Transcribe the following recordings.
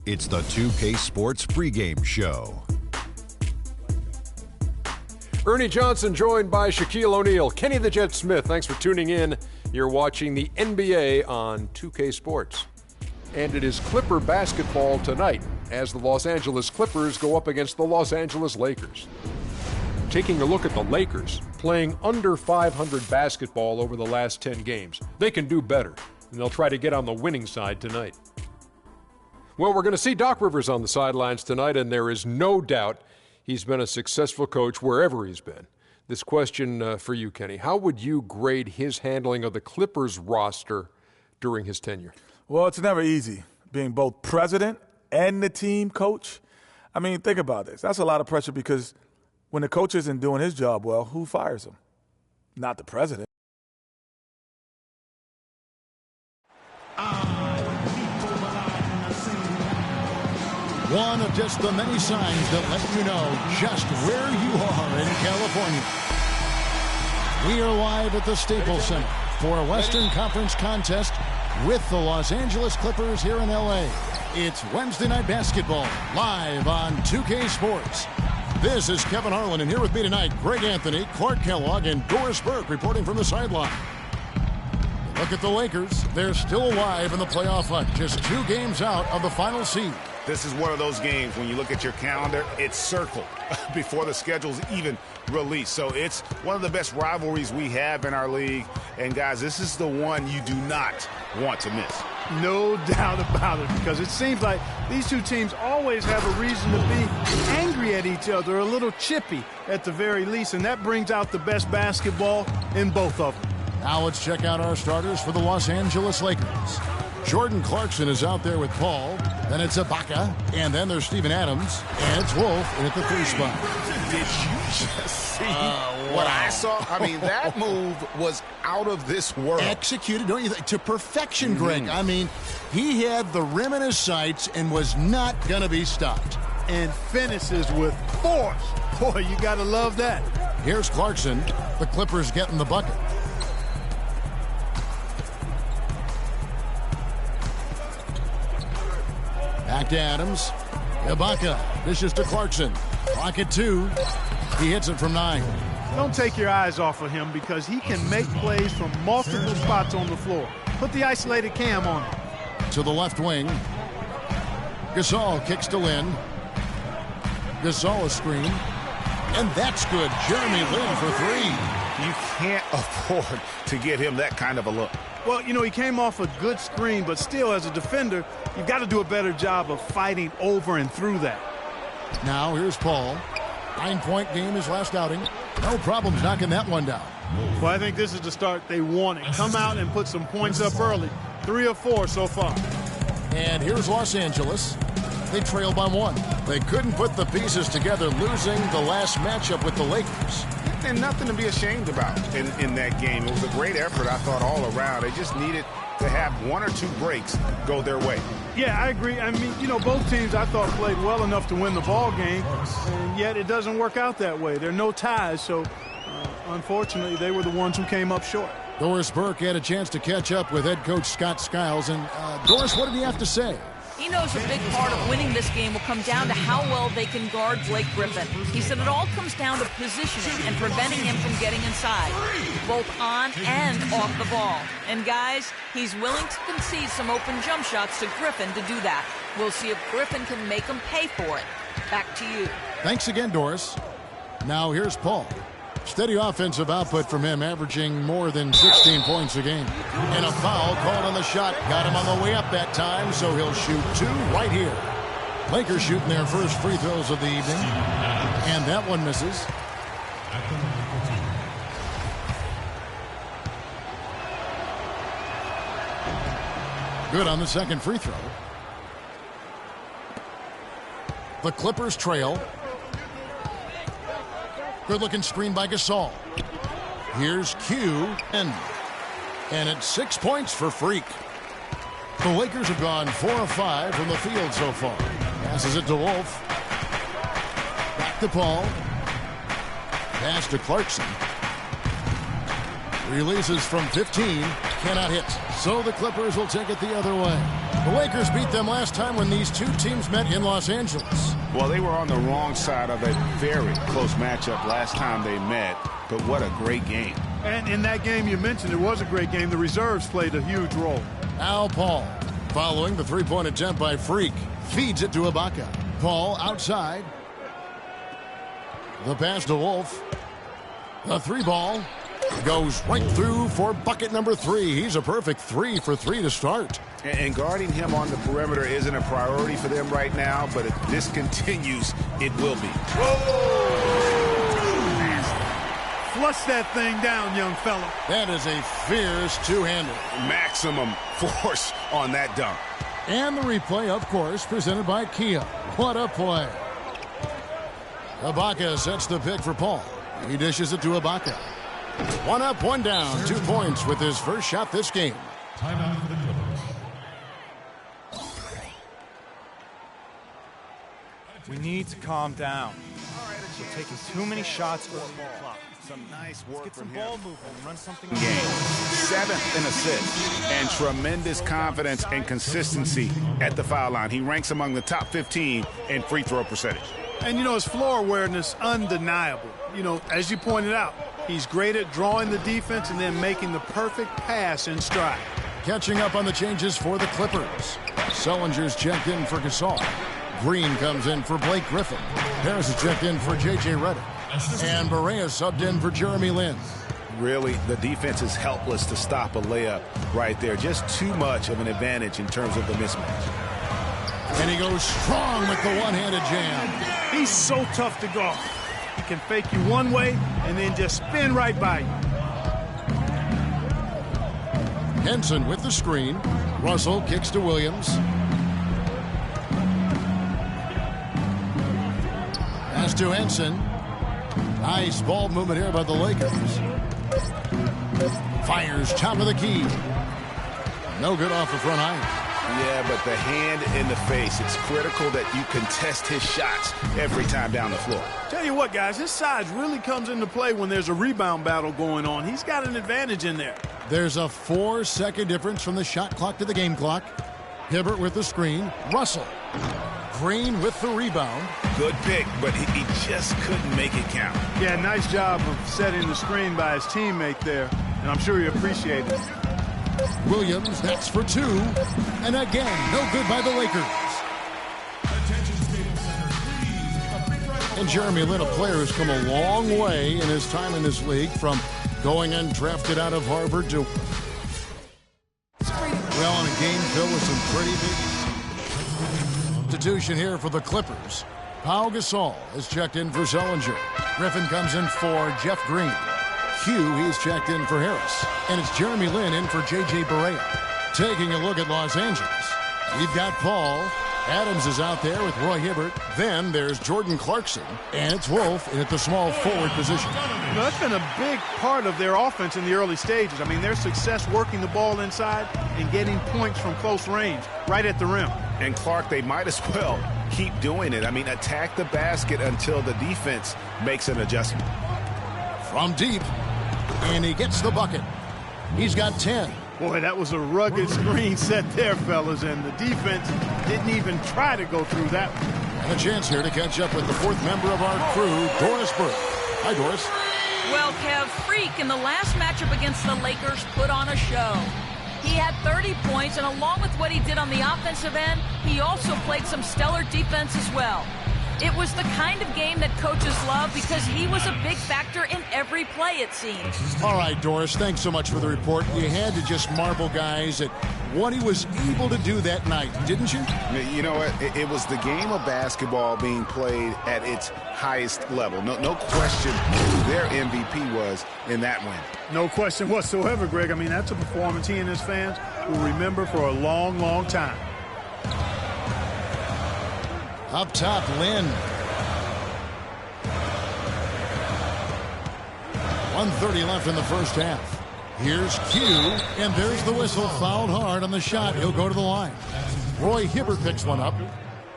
It's the 2K Sports pregame show. Ernie Johnson joined by Shaquille O'Neal. Kenny the Jet Smith, thanks for tuning in. You're watching the NBA on 2K Sports. And it is Clipper basketball tonight as the Los Angeles Clippers go up against the Los Angeles Lakers. Taking a look at the Lakers, playing under 500 basketball over the last 10 games. They can do better, and they'll try to get on the winning side tonight. Well, we're going to see Doc Rivers on the sidelines tonight, and there is no doubt he's been a successful coach wherever he's been. This question for you, Kenny. How would you grade his handling of the Clippers roster during his tenure? Well, it's never easy being both president and the team coach. I mean, think about this. That's a lot of pressure because when the coach isn't doing his job well, who fires him? Not the president. One of just the many signs that let you know just where you are in California. We are live at the Staples Center for a Western Conference contest with the Los Angeles Clippers here in L.A. It's Wednesday Night Basketball, live on 2K Sports. This is Kevin Harlan, and here with me tonight, Greg Anthony, Clark Kellogg, and Doris Burke reporting from the sideline. Look at the Lakers. They're still alive in the playoff hunt, just 2 games out of the final seed. This is one of those games, when you look at your calendar, it's circled before the schedule's even released. So it's one of the best rivalries we have in our league. And, guys, this is the one you do not want to miss. No doubt about it, because it seems like these two teams always have a reason to be angry at each other, a little chippy at the very least, and that brings out the best basketball in both of them. Now let's check out our starters for the Los Angeles Lakers. Jordan Clarkson is out there with Paul. Then it's Ibaka. And then there's Steven Adams. And it's Wolf in at the 3 spot. Did you just see what I saw? I mean, that move was out of this world. Executed, don't you think? To perfection, Greg. I mean, he had the rim in his sights and was not going to be stopped. And finishes with force. Boy, you got to love that. Here's Clarkson. The Clippers getting the bucket. Back to Adams. Ibaka. Dishes to Clarkson. Pocket 2. He hits it from 9. Don't take your eyes off of him because he can make plays from multiple spots on the floor. Put the isolated cam on him. To the left wing. Gasol kicks to Lin. Gasol a screen. And that's good. Jeremy Lin for 3. You can't afford to get him that kind of a look. Well, you know, he came off a good screen, but still, as a defender, you've got to do a better job of fighting over and through that. Now, here's Paul. 9-point game his last outing. No problems knocking that one down. Well, I think this is the start they wanted. Come out and put some points up early. 3 of 4 so far. And here's Los Angeles. They trail by 1. They couldn't put the pieces together, losing the last matchup with the Lakers. And nothing to be ashamed about in that game. It was a great effort, I thought, all around. They just needed to have 1 or 2 breaks go their way. Yeah, I agree. I mean, you know, both teams, I thought, played well enough to win the ball game, and yet it doesn't work out that way. There are no ties, so unfortunately, they were the ones who came up short. Doris Burke had a chance to catch up with head coach Scott Skiles. And, Doris, what did he have to say? He knows a big part of winning this game will come down to how well they can guard Blake Griffin. He said it all comes down to positioning and preventing him from getting inside, both on and off the ball. And guys, he's willing to concede some open jump shots to Griffin to do that. We'll see if Griffin can make him pay for it. Back to you. Thanks again, Doris. Now here's Paul. Steady offensive output from him, averaging more than 16 points a game. And a foul called on the shot. Got him on the way up that time, so he'll shoot 2 right here. Lakers shooting their first free throws of the evening. And that one misses. Good on the second free throw. The Clippers trail. Good-looking screen by Gasol. Here's Q. And it's 6 points for Freak. The Lakers have gone 4 of 5 from the field so far. Passes it to Wolf. Back to Paul. Pass to Clarkson. Releases from 15, cannot hit. So the Clippers will take it the other way. The Lakers beat them last time when these two teams met in Los Angeles. Well, they were on the wrong side of a very close matchup last time they met, but what a great game. And in that game you mentioned, it was a great game. The reserves played a huge role. Al Paul, following the three-point attempt by Freak, feeds it to Ibaka. Paul outside. The pass to Wolf. The three ball goes right through for bucket number 3. He's a perfect 3 for 3 to start. And guarding him on the perimeter isn't a priority for them right now, but if this continues, it will be. Flush that thing down, young fella. That is a fierce two-hander. Maximum force on that dunk. And the replay, of course, presented by Kia. What a play. Ibaka sets the pick for Paul. He dishes it to Ibaka. 1 up, 1 down, 2 points with his first shot this game. Timeout for the Clippers. We need to calm down. We're taking too many shots over the clock. Some nice work Let's get some from him. ball movement and run something. Game 7th in assists and tremendous confidence and consistency at the foul line. He ranks among the top 15 in free throw percentage. And, you know, his floor awareness, undeniable. You know, as you pointed out, he's great at drawing the defense and then making the perfect pass in stride. Catching up on the changes for the Clippers. Sullinger's checked in for Gasol. Green comes in for Blake Griffin. Harris is checked in for J.J. Redick. And Barea subbed in for Jeremy Lin. Really, the defense is helpless to stop a layup right there. Just too much of an advantage in terms of the mismatch. And he goes strong with the one-handed jam. He's so tough to guard. He can fake you one way and then just spin right by you. Henson with the screen. Russell kicks to Williams. Pass to Henson. Nice ball movement here by the Lakers. Fires top of the key. No good off the front iron. Yeah, but the hand in the face, it's critical that you contest his shots every time down the floor. Tell you what, guys, his size really comes into play when there's a rebound battle going on. He's got an advantage in there. There's a 4-second difference from the shot clock to the game clock. Hibbert with the screen. Russell. Green with the rebound. Good pick, but he just couldn't make it count. Yeah, nice job of setting the screen by his teammate there, and I'm sure he appreciated it. Williams, that's for 2. And again, no good by the Lakers. And Jeremy Lin, a player who's come a long way in his time in this league, from going undrafted out of Harvard to, well, in a game filled with some pretty big institution here for the Clippers. Pau Gasol is checked in for Sullinger. Griffin comes in for Jeff Green. Hugh, he's checked in for Harris. And it's Jeremy Lin in for J.J. Barea. Taking a look at Los Angeles, we've got Paul. Adams is out there with Roy Hibbert. Then there's Jordan Clarkson. And it's Wolf at the small forward position. You know, that's been a big part of their offense in the early stages. I mean, their success working the ball inside and getting points from close range, right at the rim. And Clark, they might as well keep doing it. I mean, attack the basket until the defense makes an adjustment. From deep, and he gets the bucket. He's got 10. Boy, that was a rugged screen set there, fellas, and the defense didn't even try to go through that one. And a chance here to catch up with the 4th member of our crew, Doris Burke. Hi, Doris. Well, Kev, Freak in the last matchup against the Lakers put on a show. He had 30 points, and along with what he did on the offensive end, he also played some stellar defense as well. It was the kind of game that coaches love because he was a big factor in every play, it seems. All right, Doris, thanks so much for the report. You had to just marvel, guys, at what he was able to do that night, didn't you? You know what? It was the game of basketball being played at its highest level. No question who their MVP was in that win. No question whatsoever, Greg. I mean, that's a performance he and his fans will remember for a long, long time. Up top, Lin. 1:30 left in the first half. Here's Q, and there's the whistle. Fouled hard on the shot. He'll go to the line. Roy Hibbert picks one up.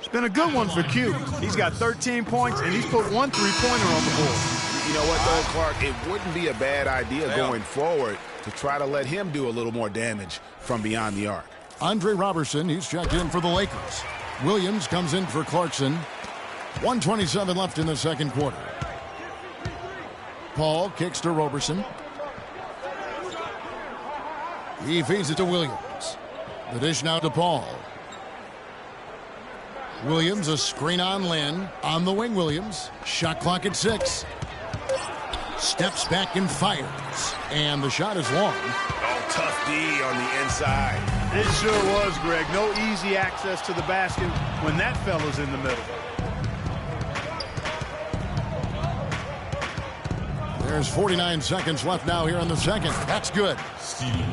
It's been a good one for Q. He's got 13 points, and he's put 1 3-pointer on the board. You know what, though, Clark? It wouldn't be a bad idea going forward to try to let him do a little more damage from beyond the arc. Andre Robertson, he's checked in for the Lakers. Williams comes in for Clarkson. 1:27 left in the second quarter. Paul kicks to Robertson. He feeds it to Williams. The dish now to Paul. Williams, a screen on Lynn. On the wing, Williams. Shot clock at 6. Steps back and fires. And the shot is long. Oh, tough D on the inside. It sure was, Greg. No easy access to the basket when that fella's in the middle. There's 49 seconds left now here in the second. That's good.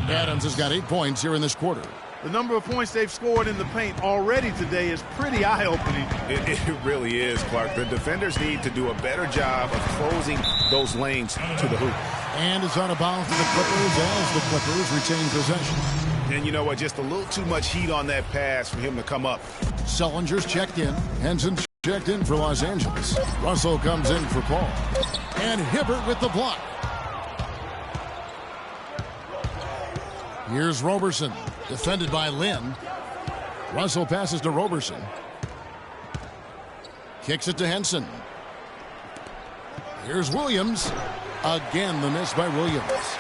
Adams has got 8 points here in this quarter. The number of points they've scored in the paint already today is pretty eye-opening. It really is, Clark. The defenders need to do a better job of closing those lanes to the hoop. And it's out of bounds to the Clippers as the Clippers retain possession. And you know what? Just a little too much heat on that pass for him to come up. Sellinger's checked in. Henson's checked in for Los Angeles. Russell comes in for Paul. And Hibbert with the block. Here's Robertson. Defended by Lynn. Russell passes to Robertson. Kicks it to Henson. Here's Williams. Again, the miss by Williams.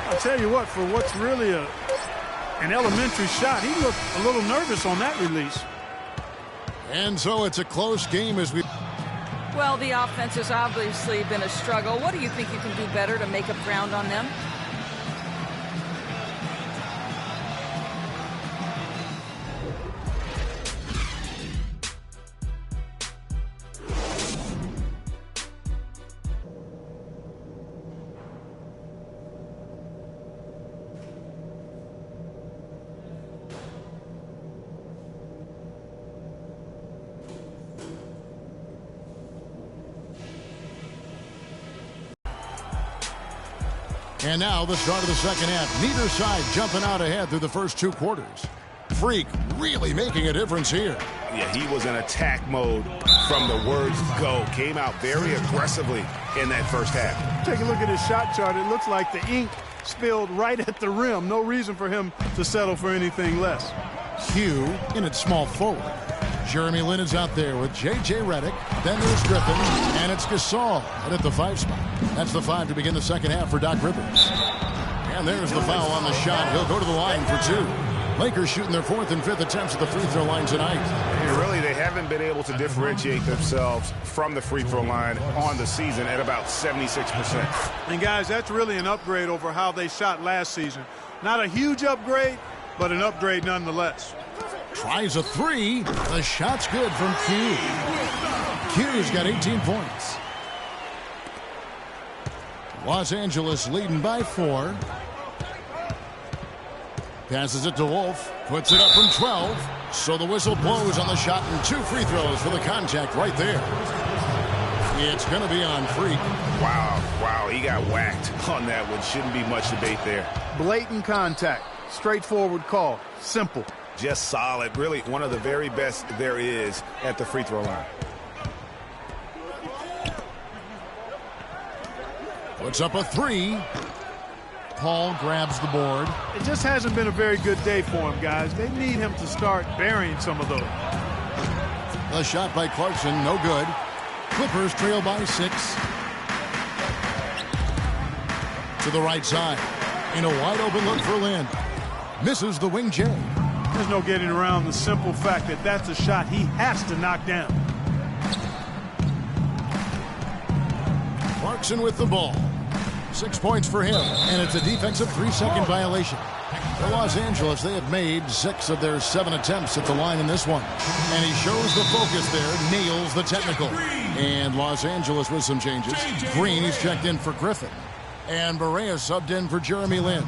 I'll tell you what, for what's really an elementary shot, he looked a little nervous on that release. And so it's a close game as we... Well, the offense has obviously been a struggle. What do you think you can do better to make up ground on them? And now the start of the second half. Neither side jumping out ahead through the first 2 quarters. Freak really making a difference here. Yeah, he was in attack mode from the words go. Came out very aggressively in that first half. Take a look at his shot chart. It looks like the ink spilled right at the rim. No reason for him to settle for anything less. Hugh in at small forward. Jeremy Lin is out there with J.J. Redick. Then there's Griffin. And it's Gasol at the 5 spot. That's the 5 to begin the second half for Doc Rivers. And there's the foul on the shot. He'll go to the line for 2. Lakers shooting their 4th and 5th attempts at the free throw line tonight. Really, they haven't been able to differentiate themselves from the free throw line on the season at about 76%. And guys, that's really an upgrade over how they shot last season. Not a huge upgrade, but an upgrade nonetheless. Tries a 3. The shot's good from Q. Q's got 18 points. Los Angeles leading by 4. Passes it to Wolf. Puts it up from 12. So the whistle blows on the shot and 2 free throws for the contact right there. It's going to be on Freak. Wow, he got whacked on that one. Shouldn't be much debate there. Blatant contact. Straightforward call. Simple. Just solid. Really one of the very best there is at the free throw line. Puts up a 3. Paul grabs the board. It just hasn't been a very good day for him, guys. They need him to start burying some of those. The shot by Clarkson, no good. Clippers trail by 6. To the right side. In a wide open look for Lynn. Misses the wing J. There's no getting around the simple fact that that's a shot he has to knock down. Clarkson with the ball. 6 points for him, and it's a defensive 3-second violation. For Los Angeles, they have made 6 of their 7 attempts at the line in this one. And he shows the focus there, nails the technical. And Los Angeles with some changes. Green, he's checked in for Griffin. And Barea subbed in for Jeremy Lin.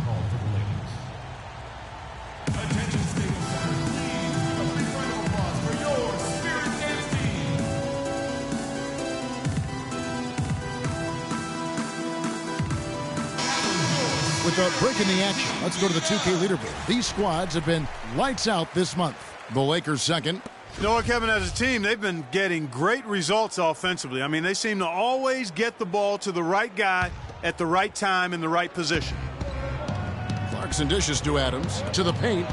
With a break in the action, let's go to the 2K leaderboard. These squads have been lights out this month. The Lakers second, You know what, Kevin, as a team, they've been getting great results offensively. I mean, they seem to always get the ball to the right guy at the right time in the right position. Clarkson dishes to Adams. To the paint.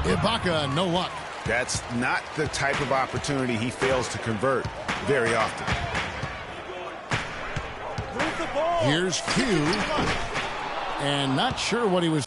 Ibaka, no luck. That's not the type of opportunity he fails to convert very often. Here's Q. And not sure what he was...